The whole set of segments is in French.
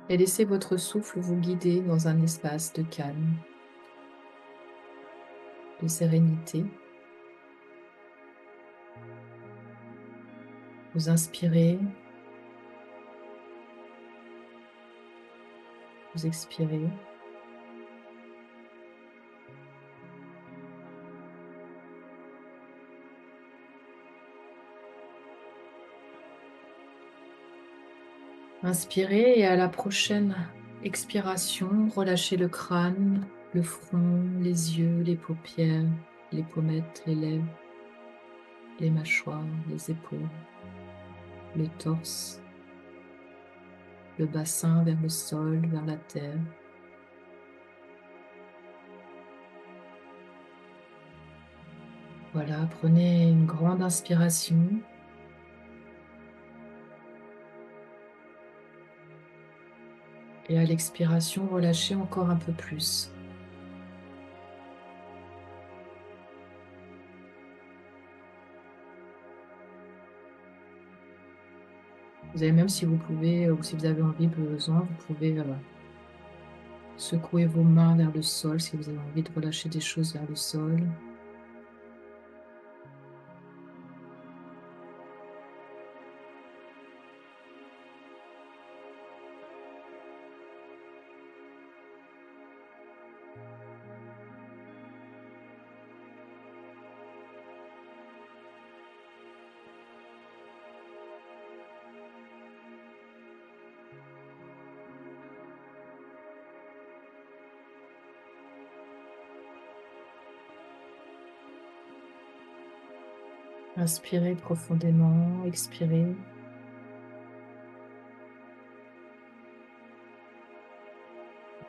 et laissez votre souffle vous guider dans un espace de calme, de sérénité. Vous inspirez, vous expirez. Inspirez et à la prochaine expiration, relâchez le crâne, le front, les yeux, les paupières, les pommettes, les lèvres, les mâchoires, les épaules, le torse, le bassin vers le sol, vers la terre. Voilà, prenez une grande inspiration. Et à l'expiration, relâchez encore un peu plus. Vous avez, même si vous pouvez, ou si vous avez envie, besoin, vous pouvez secouer vos mains vers le sol si vous avez envie de relâcher des choses vers le sol. Inspirez profondément, expirez. Vous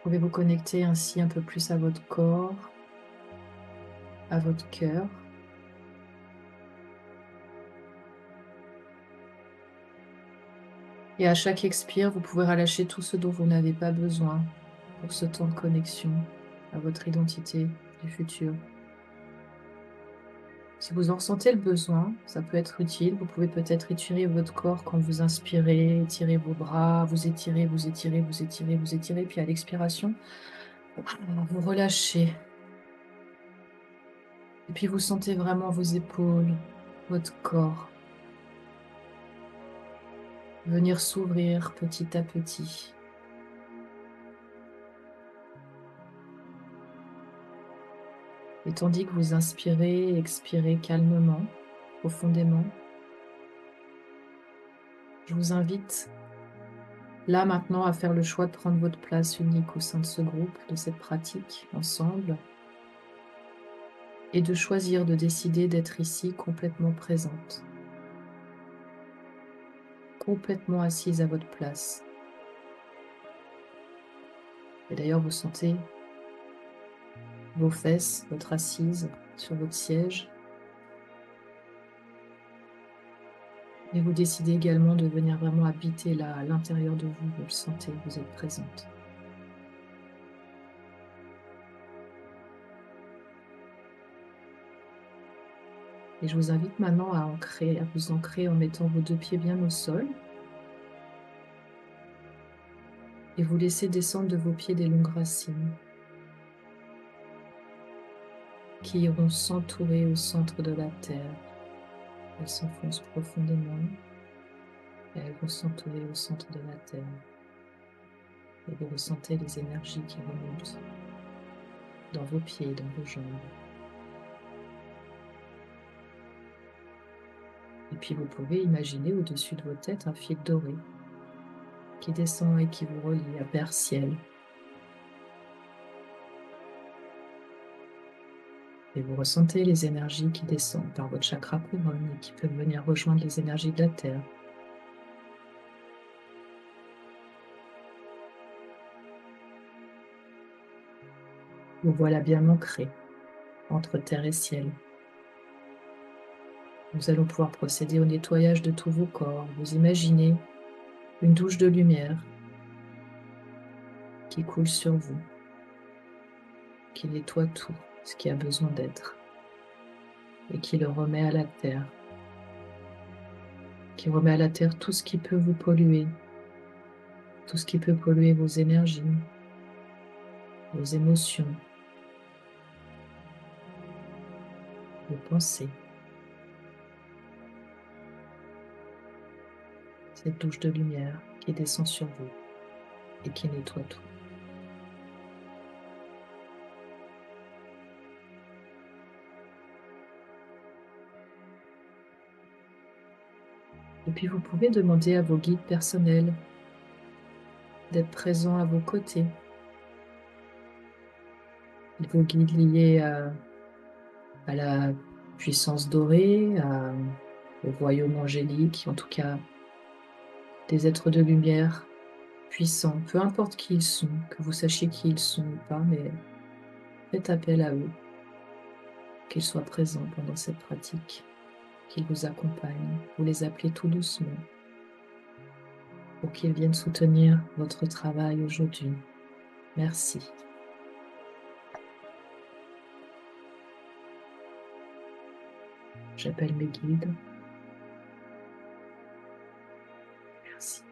pouvez vous connecter ainsi un peu plus à votre corps, à votre cœur. Et à chaque expire, vous pouvez relâcher tout ce dont vous n'avez pas besoin pour ce temps de connexion à votre identité du futur. Si vous en ressentez le besoin, ça peut être utile. Vous pouvez peut-être étirer votre corps quand vous inspirez, étirez vos bras, vous étirez, vous étirez, vous étirez, vous étirez. Puis à l'expiration, vous relâchez. Et puis vous sentez vraiment vos épaules, votre corps venir s'ouvrir petit à petit. Et tandis que vous inspirez et expirez calmement, profondément, je vous invite là maintenant à faire le choix de prendre votre place unique au sein de ce groupe, de cette pratique ensemble, et de choisir de décider d'être ici complètement présente, complètement assise à votre place. Et d'ailleurs, vous sentez vos fesses, votre assise sur votre siège. Et vous décidez également de venir vraiment habiter là, à l'intérieur de vous. Vous le sentez, vous êtes présente. Et je vous invite maintenant à vous ancrer en mettant vos deux pieds bien au sol. Et vous laissez descendre de vos pieds des longues racines qui iront s'entourer au centre de la terre. Elles s'enfoncent profondément et elles vont s'entourer au centre de la terre. Et vous ressentez les énergies qui remontent dans vos pieds, dans vos jambes. Et puis vous pouvez imaginer au-dessus de vos têtes un fil doré qui descend et qui vous relie à Père Ciel. Et vous ressentez les énergies qui descendent par votre chakra couronne et qui peuvent venir rejoindre les énergies de la Terre. Vous voilà bien ancré entre terre et ciel. Nous allons pouvoir procéder au nettoyage de tous vos corps. Vous imaginez une douche de lumière qui coule sur vous, qui nettoie tout ce qui a besoin d'être et qui le remet à la terre, qui remet à la terre tout ce qui peut vous polluer, tout ce qui peut polluer vos énergies, vos émotions, vos pensées. Cette douche de lumière qui descend sur vous et qui nettoie tout. Et puis vous pouvez demander à vos guides personnels d'être présents à vos côtés. Vos guides liés à la puissance dorée, au royaume angélique, en tout cas des êtres de lumière puissants, peu importe qui ils sont, que vous sachiez qui ils sont ou pas, mais faites appel à eux, qu'ils soient présents pendant cette pratique, qu'ils vous accompagnent. Vous les appelez tout doucement pour qu'ils viennent soutenir votre travail aujourd'hui. Merci. J'appelle mes guides. Merci.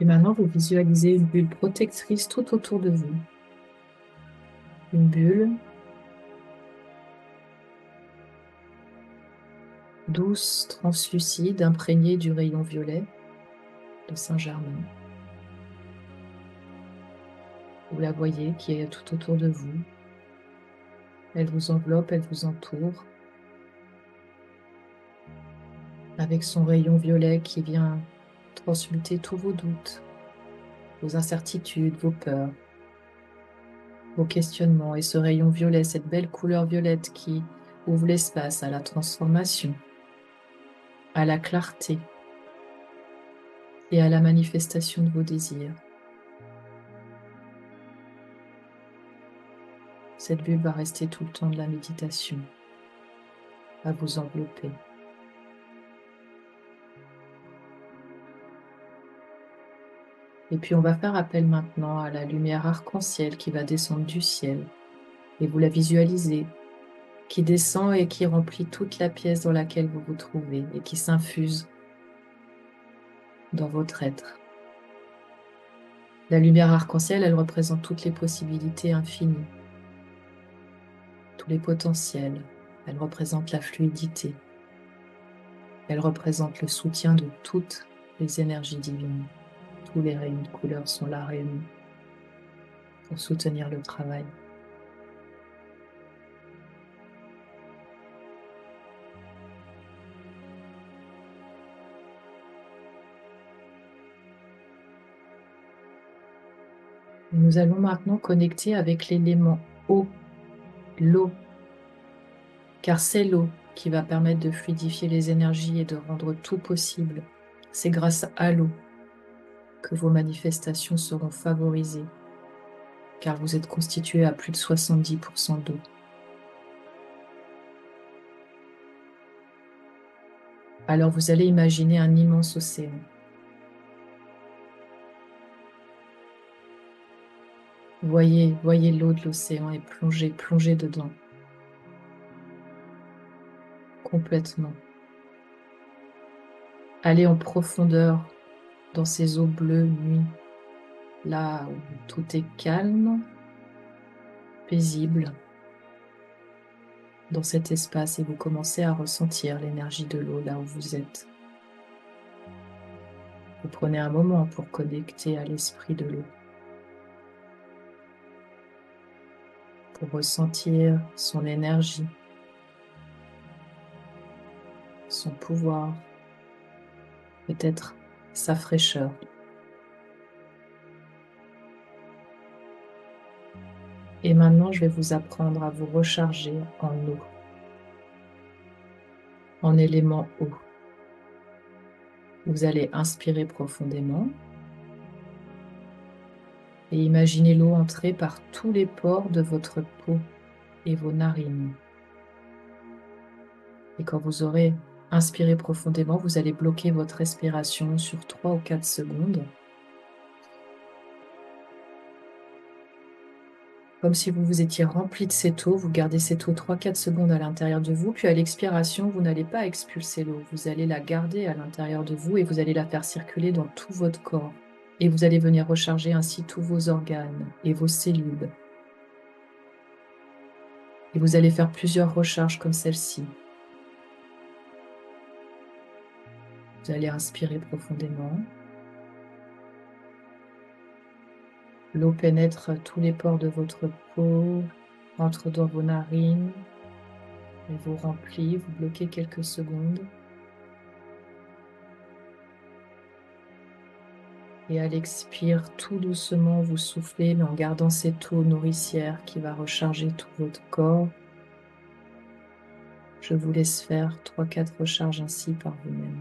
Et maintenant, vous visualisez une bulle protectrice tout autour de vous. Une bulle douce, translucide, imprégnée du rayon violet de Saint-Germain. Vous la voyez qui est tout autour de vous. Elle vous enveloppe, elle vous entoure, avec son rayon violet qui vient transmuter tous vos doutes, vos incertitudes, vos peurs, vos questionnements. Et ce rayon violet, cette belle couleur violette qui ouvre l'espace à la transformation, à la clarté et à la manifestation de vos désirs. Cette bulle va rester tout le temps de la méditation, à vous envelopper. Et puis on va faire appel maintenant à la lumière arc-en-ciel qui va descendre du ciel. Et vous la visualisez, qui descend et qui remplit toute la pièce dans laquelle vous vous trouvez et qui s'infuse dans votre être. La lumière arc-en-ciel, elle représente toutes les possibilités infinies, tous les potentiels. Elle représente la fluidité. Elle représente le soutien de toutes les énergies divines. Tous les rayons de couleur sont là réunis pour soutenir le travail. Nous allons maintenant connecter avec l'élément eau, l'eau, car c'est l'eau qui va permettre de fluidifier les énergies et de rendre tout possible. C'est grâce à l'eau que vos manifestations seront favorisées, car vous êtes constitué à plus de 70% d'eau. Alors vous allez imaginer un immense océan. Voyez l'eau de l'océan et plongez dedans. Complètement. Allez en profondeur dans ces eaux bleues nuit, là où tout est calme, paisible, dans cet espace, et vous commencez à ressentir l'énergie de l'eau là où vous êtes. Vous prenez un moment pour connecter à l'esprit de l'eau, pour ressentir son énergie, son pouvoir, peut-être sa fraîcheur. Et maintenant, je vais vous apprendre à vous recharger en eau, en élément eau. Vous allez inspirer profondément et imaginez l'eau entrer par tous les pores de votre peau et vos narines. Et quand vous aurez inspiré profondément, vous allez bloquer votre respiration sur 3 ou 4 secondes. Comme si vous vous étiez rempli de cette eau. Vous gardez cette eau 3-4 secondes à l'intérieur de vous, puis à l'expiration, vous n'allez pas expulser l'eau. Vous allez la garder à l'intérieur de vous et vous allez la faire circuler dans tout votre corps. Et vous allez venir recharger ainsi tous vos organes et vos cellules. Et vous allez faire plusieurs recharges comme celle-ci. Vous allez inspirer profondément. L'eau pénètre tous les pores de votre peau, entre dans vos narines, et vous remplit, vous bloquez quelques secondes. Et à l'expire, tout doucement, vous soufflez, mais en gardant cette eau nourricière qui va recharger tout votre corps. Je vous laisse faire 3-4 recharges ainsi par vous-même.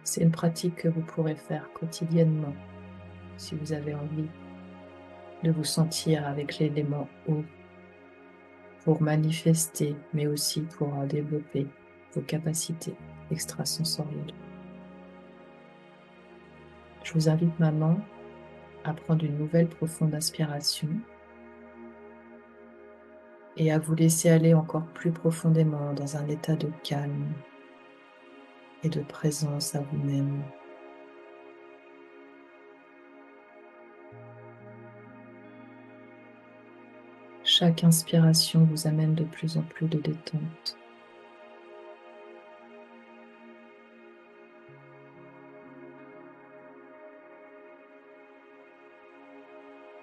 C'est une pratique que vous pourrez faire quotidiennement si vous avez envie de vous sentir avec l'élément eau pour manifester, mais aussi pour développer vos capacités extrasensorielles. Je vous invite maintenant à prendre une nouvelle profonde inspiration et à vous laisser aller encore plus profondément dans un état de calme et de présence à vous-même. Chaque inspiration vous amène de plus en plus de détente.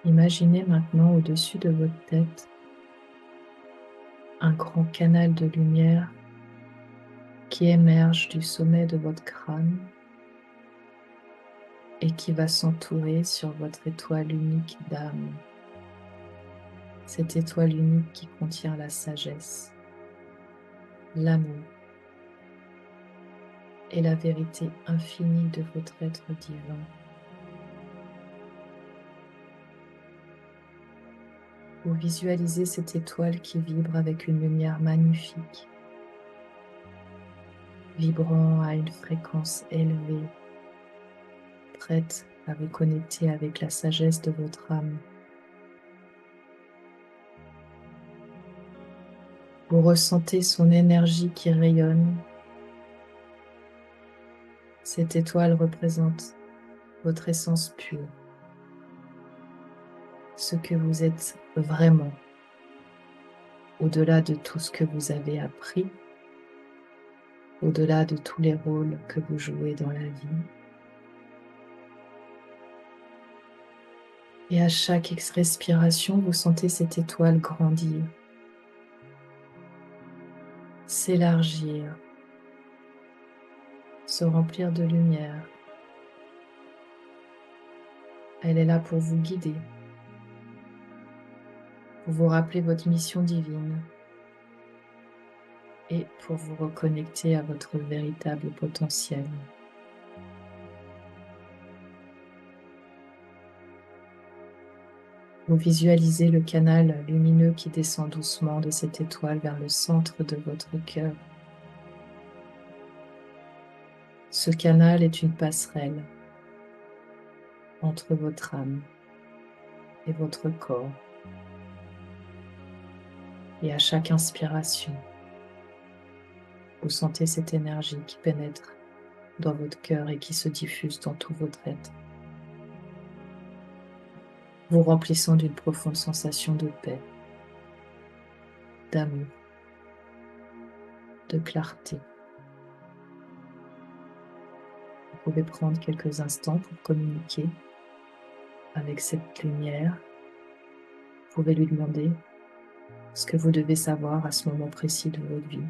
Imaginez maintenant au-dessus de votre tête un grand canal de lumière qui émerge du sommet de votre crâne et qui va s'entourer sur votre étoile unique d'âme. Cette étoile unique qui contient la sagesse, l'amour et la vérité infinie de votre être divin. Vous visualisez cette étoile qui vibre avec une lumière magnifique, vibrant à une fréquence élevée, prête à vous connecter avec la sagesse de votre âme. Vous ressentez son énergie qui rayonne. Cette étoile représente votre essence pure, ce que vous êtes vraiment, au-delà de tout ce que vous avez appris, au-delà de tous les rôles que vous jouez dans la vie. Et à chaque respiration, vous sentez cette étoile grandir, s'élargir, se remplir de lumière. Elle est là pour vous guider, pour vous rappeler votre mission divine et pour vous reconnecter à votre véritable potentiel. Vous visualisez le canal lumineux qui descend doucement de cette étoile vers le centre de votre cœur. Ce canal est une passerelle entre votre âme et votre corps. Et à chaque inspiration, vous sentez cette énergie qui pénètre dans votre cœur et qui se diffuse dans tout votre être, vous remplissant d'une profonde sensation de paix, d'amour, de clarté. Vous pouvez prendre quelques instants pour communiquer avec cette lumière. Vous pouvez lui demander ce que vous devez savoir à ce moment précis de votre vie.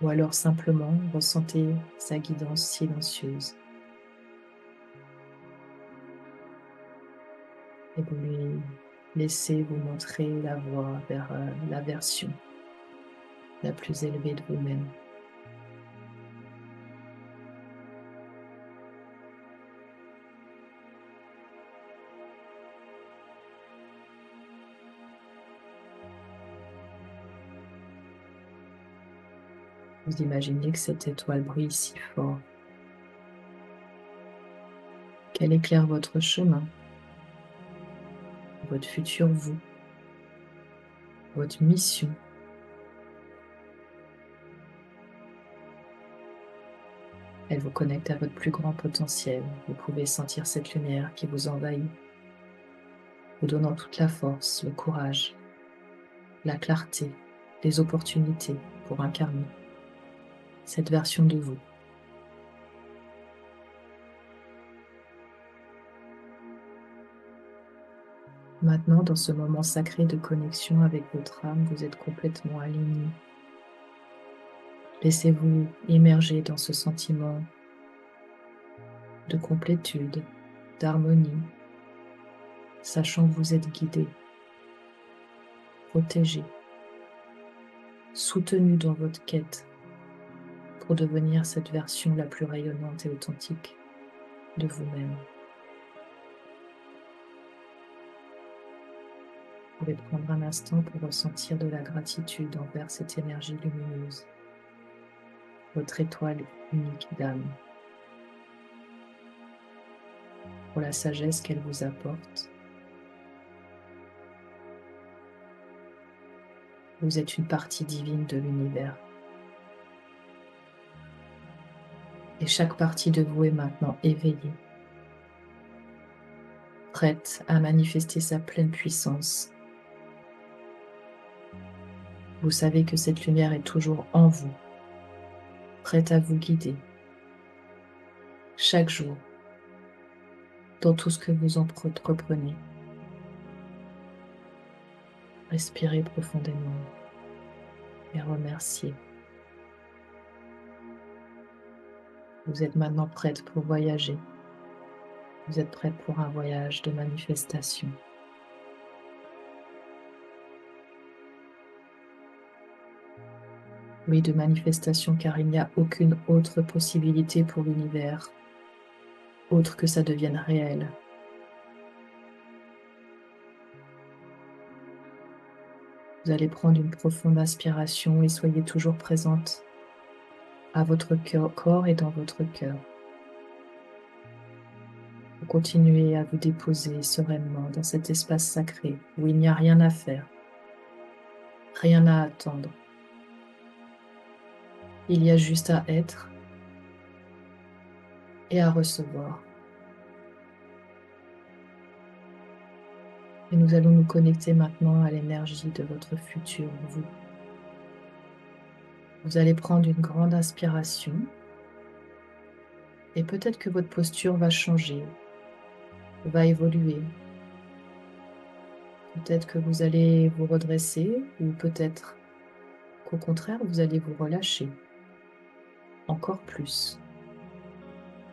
Ou alors simplement ressentez sa guidance silencieuse. Et vous lui laissez vous montrer la voie vers la version la plus élevée de vous-même. Vous imaginez que cette étoile brille si fort qu'elle éclaire votre chemin, votre futur vous, votre mission. Elle vous connecte à votre plus grand potentiel. Vous pouvez sentir cette lumière qui vous envahit, vous donnant toute la force, le courage, la clarté, les opportunités pour incarner cette version de vous. Maintenant, dans ce moment sacré de connexion avec votre âme, vous êtes complètement aligné. Laissez-vous immerger dans ce sentiment de complétude, d'harmonie, sachant que vous êtes guidé, protégé, soutenu dans votre quête pour devenir cette version la plus rayonnante et authentique de vous-même. Vous pouvez prendre un instant pour ressentir de la gratitude envers cette énergie lumineuse, votre étoile unique d'âme, pour la sagesse qu'elle vous apporte. Vous êtes une partie divine de l'univers. Et chaque partie de vous est maintenant éveillée, prête à manifester sa pleine puissance. Vous savez que cette lumière est toujours en vous, prête à vous guider, chaque jour, dans tout ce que vous entreprenez. Respirez profondément et remerciez. Vous êtes maintenant prête pour voyager. Vous êtes prête pour un voyage de manifestation. Oui, de manifestation, car il n'y a aucune autre possibilité pour l'univers, autre que ça devienne réel. Vous allez prendre une profonde inspiration et soyez toujours présente à votre corps et dans votre cœur. Vous continuez à vous déposer sereinement dans cet espace sacré où il n'y a rien à faire, rien à attendre. Il y a juste à être et à recevoir. Et nous allons nous connecter maintenant à l'énergie de votre futur vous. Vous allez prendre une grande inspiration et peut-être que votre posture va changer, va évoluer. Peut-être que vous allez vous redresser ou peut-être qu'au contraire, vous allez vous relâcher encore plus.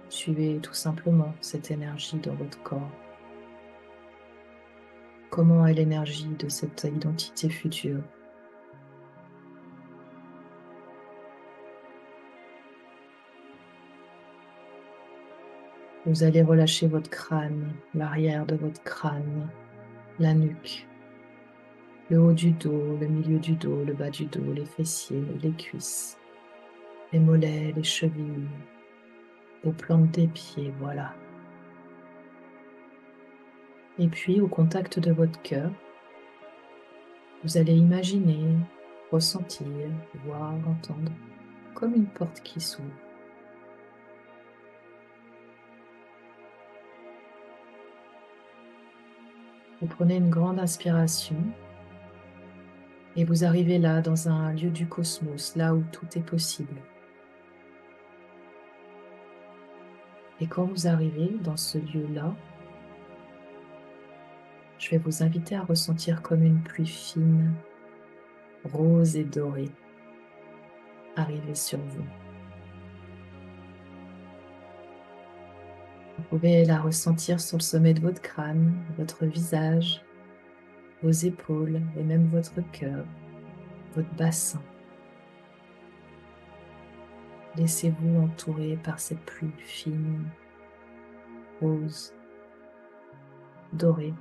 Suivez tout simplement cette énergie dans votre corps. Comment est l'énergie de cette identité future? Vous allez relâcher votre crâne, l'arrière de votre crâne, la nuque, le haut du dos, le milieu du dos, le bas du dos, les fessiers, les cuisses, les mollets, les chevilles, aux plantes des pieds, voilà. Et puis, au contact de votre cœur, vous allez imaginer, ressentir, voir, entendre, comme une porte qui s'ouvre. Vous prenez une grande inspiration et vous arrivez là, dans un lieu du cosmos, là où tout est possible. Et quand vous arrivez dans ce lieu-là, je vais vous inviter à ressentir comme une pluie fine, rose et dorée, arriver sur vous. Vous pouvez la ressentir sur le sommet de votre crâne, votre visage, vos épaules et même votre cœur, votre bassin. Laissez-vous entourer par cette pluie fine, rose, dorée.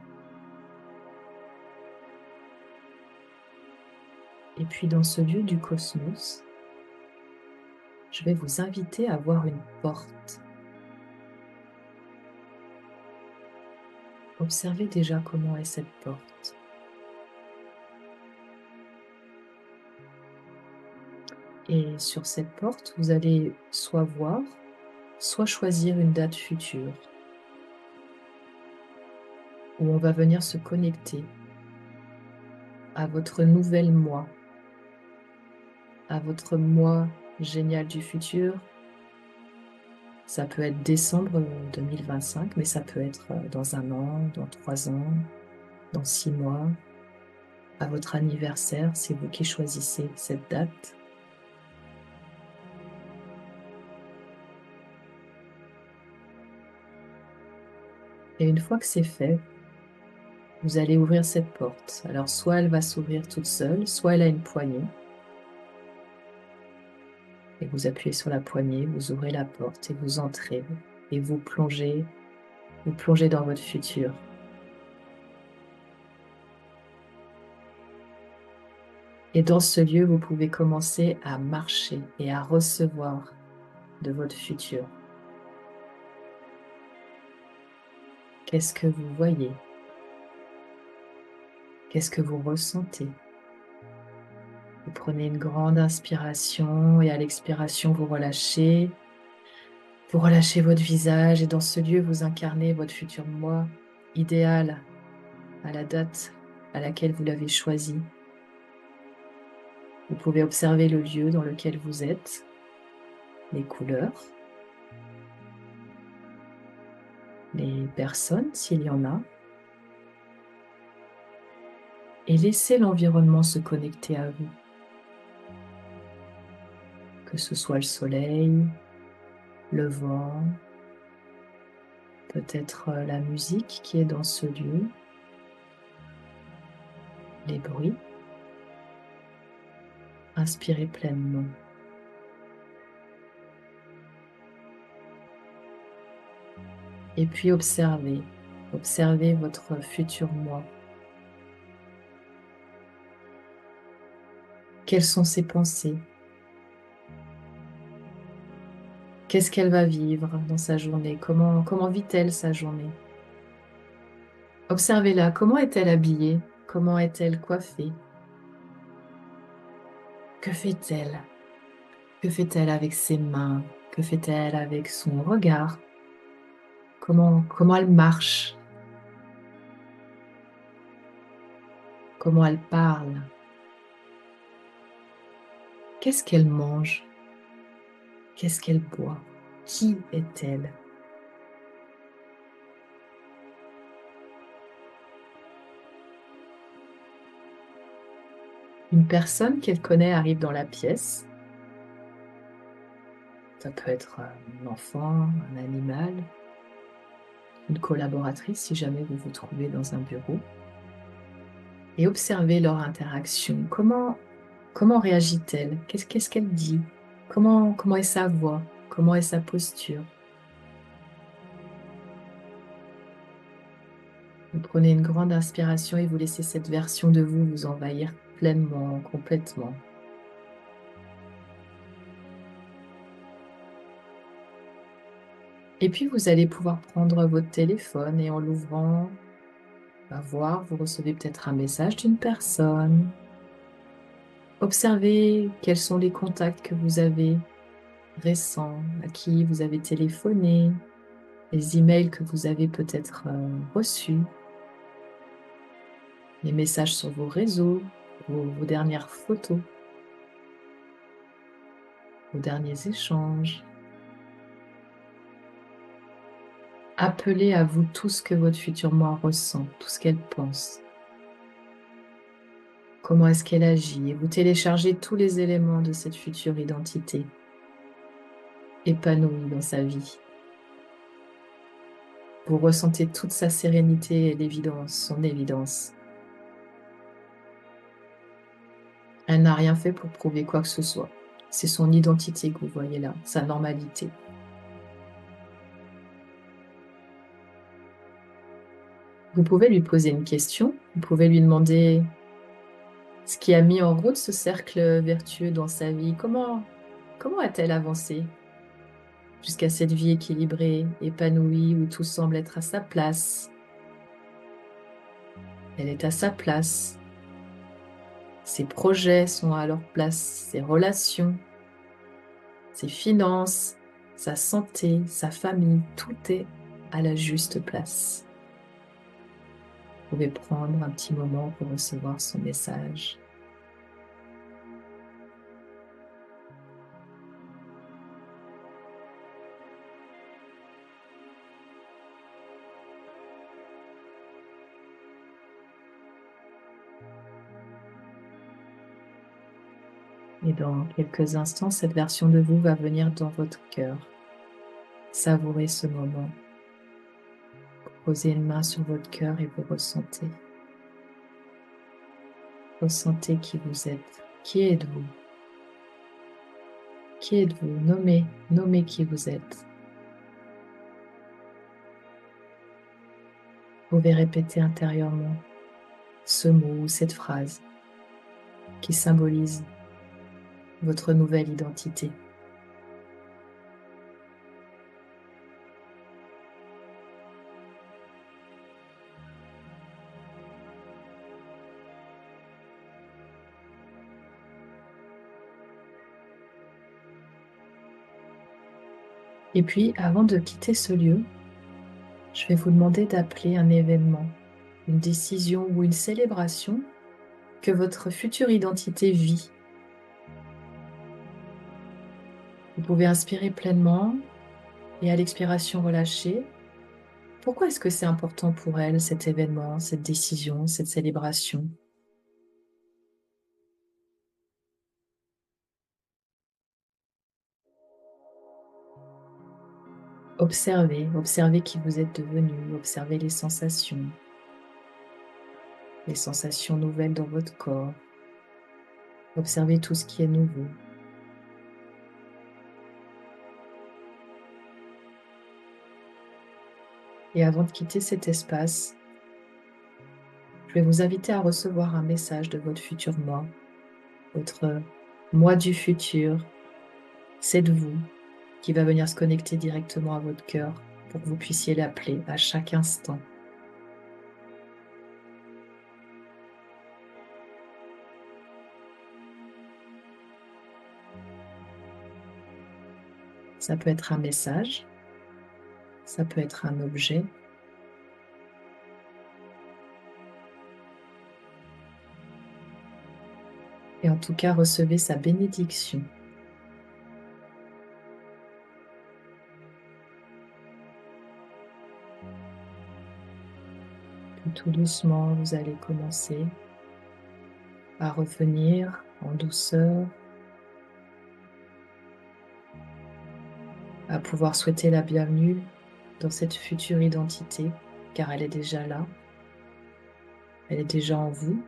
Et puis dans ce lieu du cosmos, je vais vous inviter à voir une porte. Observez déjà comment est cette porte. Et sur cette porte, vous allez soit voir, soit choisir une date future où on va venir se connecter à votre nouvel moi, à votre moi génial du futur. Ça peut être décembre 2025, mais ça peut être dans 1 an, dans 3 ans, dans 6 mois, à votre anniversaire, c'est vous qui choisissez cette date. Et une fois que c'est fait, vous allez ouvrir cette porte. Alors, soit elle va s'ouvrir toute seule, soit elle a une poignée. Et vous appuyez sur la poignée, vous ouvrez la porte et vous entrez. Et vous plongez dans votre futur. Et dans ce lieu, vous pouvez commencer à marcher et à recevoir de votre futur. Qu'est-ce que vous voyez? Qu'est-ce que vous ressentez? Vous prenez une grande inspiration et à l'expiration, vous relâchez. Vous relâchez votre visage et dans ce lieu, vous incarnez votre futur moi idéal à la date à laquelle vous l'avez choisi. Vous pouvez observer le lieu dans lequel vous êtes, les couleurs, les personnes s'il y en a, et laissez l'environnement se connecter à vous. Que ce soit le soleil, le vent, peut-être la musique qui est dans ce lieu, les bruits. Inspirez pleinement. Et puis observez votre futur moi. Quelles sont ses pensées? Qu'est-ce qu'elle va vivre dans sa journée? Comment vit-elle sa journée? Observez-la. Comment est-elle habillée? Comment est-elle coiffée? Que fait-elle? Que fait-elle avec ses mains? Que fait-elle avec son regard? Comment elle marche? Comment elle parle? Qu'est-ce qu'elle mange? Qu'est-ce qu'elle boit? Qui est-elle? Une personne qu'elle connaît arrive dans la pièce. Ça peut être un enfant, un animal, une collaboratrice si jamais vous vous trouvez dans un bureau. Et observez leur interaction. Comment réagit-elle? Qu'est-ce qu'elle dit? Comment est sa voix? Comment est sa posture? Vous prenez une grande inspiration et vous laissez cette version de vous vous envahir pleinement, complètement. Et puis, vous allez pouvoir prendre votre téléphone et en l'ouvrant, voir, vous recevez peut-être un message d'une personne. Observez quels sont les contacts que vous avez récents, à qui vous avez téléphoné, les emails que vous avez peut-être reçus, les messages sur vos réseaux, vos dernières photos, vos derniers échanges. Appelez à vous tout ce que votre futur moi ressent, tout ce qu'elle pense. Comment est-ce qu'elle agit? Et vous téléchargez tous les éléments de cette future identité, épanouie dans sa vie. Vous ressentez toute sa sérénité et l'évidence, son évidence. Elle n'a rien fait pour prouver quoi que ce soit. C'est son identité que vous voyez là, sa normalité. Vous pouvez lui poser une question, vous pouvez lui demander ce qui a mis en route ce cercle vertueux dans sa vie. Comment a-t-elle avancé jusqu'à cette vie équilibrée, épanouie, où tout semble être à sa place? Elle est à sa place. Ses projets sont à leur place, ses relations, ses finances, sa santé, sa famille, tout est à la juste place. Vous pouvez prendre un petit moment pour recevoir son message. Et dans quelques instants, cette version de vous va venir dans votre cœur. Savourez ce moment. Posez une main sur votre cœur et vous ressentez. Ressentez qui vous êtes. Qui êtes-vous? Qui êtes-vous? Nommez qui vous êtes. Vous pouvez répéter intérieurement ce mot ou cette phrase qui symbolise votre nouvelle identité. Et puis, avant de quitter ce lieu, je vais vous demander d'appeler un événement, une décision ou une célébration que votre future identité vit. Vous pouvez inspirer pleinement et à l'expiration relâcher. Pourquoi est-ce que c'est important pour elle, cet événement, cette décision, cette célébration? Observez qui vous êtes devenu, observez les sensations nouvelles dans votre corps. Observez tout ce qui est nouveau. Et avant de quitter cet espace, je vais vous inviter à recevoir un message de votre futur moi, votre moi du futur. C'est de vous qui va venir se connecter directement à votre cœur pour que vous puissiez l'appeler à chaque instant. Ça peut être un message, ça peut être un objet. Et en tout cas, recevez sa bénédiction. Puis tout doucement, vous allez commencer à revenir en douceur, à pouvoir souhaiter la bienvenue dans cette future identité, car elle est déjà là, elle est déjà en vous.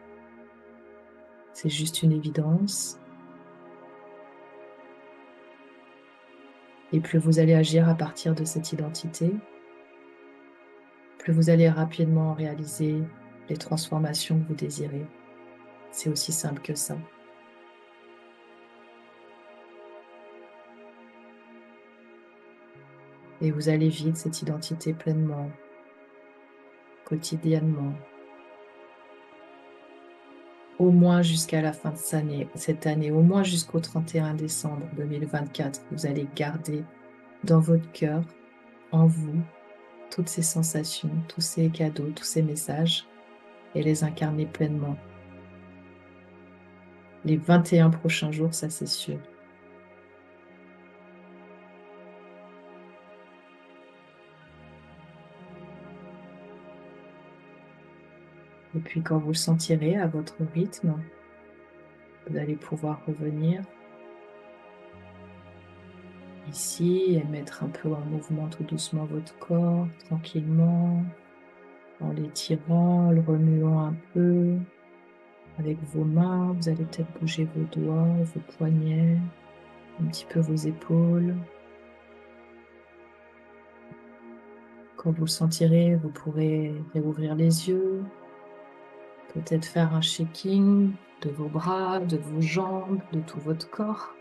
C'est juste une évidence. Et plus vous allez agir à partir de cette identité, plus vous allez rapidement réaliser les transformations que vous désirez. C'est aussi simple que ça. Et vous allez vivre cette identité pleinement, quotidiennement, au moins jusqu'à la fin de cette année, au moins jusqu'au 31 décembre 2024. Vous allez garder dans votre cœur, en vous, toutes ces sensations, tous ces cadeaux, tous ces messages et les incarner pleinement. Les 21 prochains jours, ça c'est sûr. Et puis quand vous le sentirez à votre rythme, vous allez pouvoir revenir ici et mettre un peu en mouvement tout doucement votre corps, tranquillement, en l'étirant, le remuant un peu avec vos mains. Vous allez peut-être bouger vos doigts, vos poignets, un petit peu vos épaules. Quand vous le sentirez, vous pourrez réouvrir les yeux, peut-être faire un shaking de vos bras, de vos jambes, de tout votre corps.